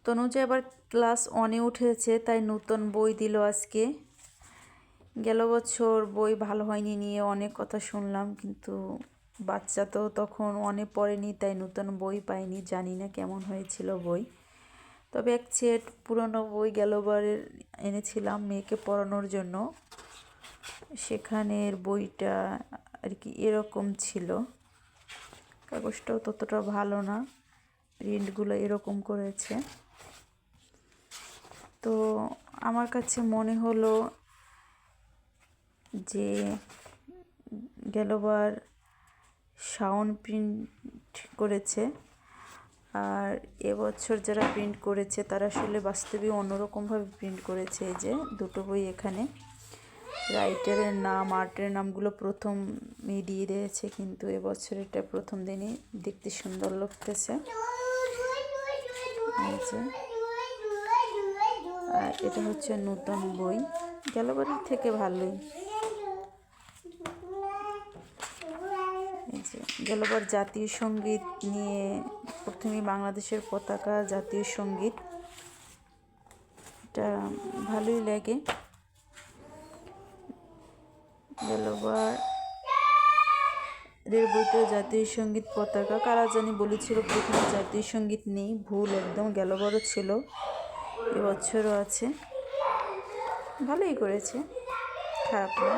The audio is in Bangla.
তনুজা এবার ক্লাস 1-এ উঠেছে, তাই নতুন বই দিল আজকে। গেল বছর বই ভালো হয়নি নিয়ে অনেক কথা শুনলাম, কিন্তু বাচ্চা তো তখন 1-এ পড়েনি, তাই নতুন বই পাইনি, জানি না কেমন হয়েছিল বই। তবে এক সেট পুরনো বই গেলবারের এনেছিলাম মেয়েকে পড়ানোর জন্য। সেখানের বইটা আর কি এরকম ছিল, কাগজটাও ততটা ভালো না, প্রিন্টগুলো এরকম করেছে। তো আমার কাছে মনে হলো যে গেলবার শাওন প্রিন্ট করেছে, আর এবছর যারা প্রিন্ট করেছে তারা আসলে বাস্তবে অন্যরকমভাবে প্রিন্ট করেছে। এই যে দুটো বই এখানে, রাইটারের নাম আর্টের নামগুলো প্রথমে দিয়ে দিয়েছে, কিন্তু এবছর এটা প্রথম দিনই দেখতে সুন্দর লাগতেছে। আর এটা হচ্ছে নতুন বই, গেলবারের থেকে ভালোই। এই যে গেলবার জাতীয় সঙ্গীত নিয়ে প্রথমে বাংলাদেশের পতাকা, জাতীয় সঙ্গীত, এটা ভালোই লাগে। গেলবার বইতে জাতীয় সঙ্গীত, পতাকা, কারা জানি বলেছিল প্রথমে জাতীয় সঙ্গীত নেই, ভুল একদম, গেলবারও ছিল, এবছরও আছে। ভালোই করেছে, খারাপ না।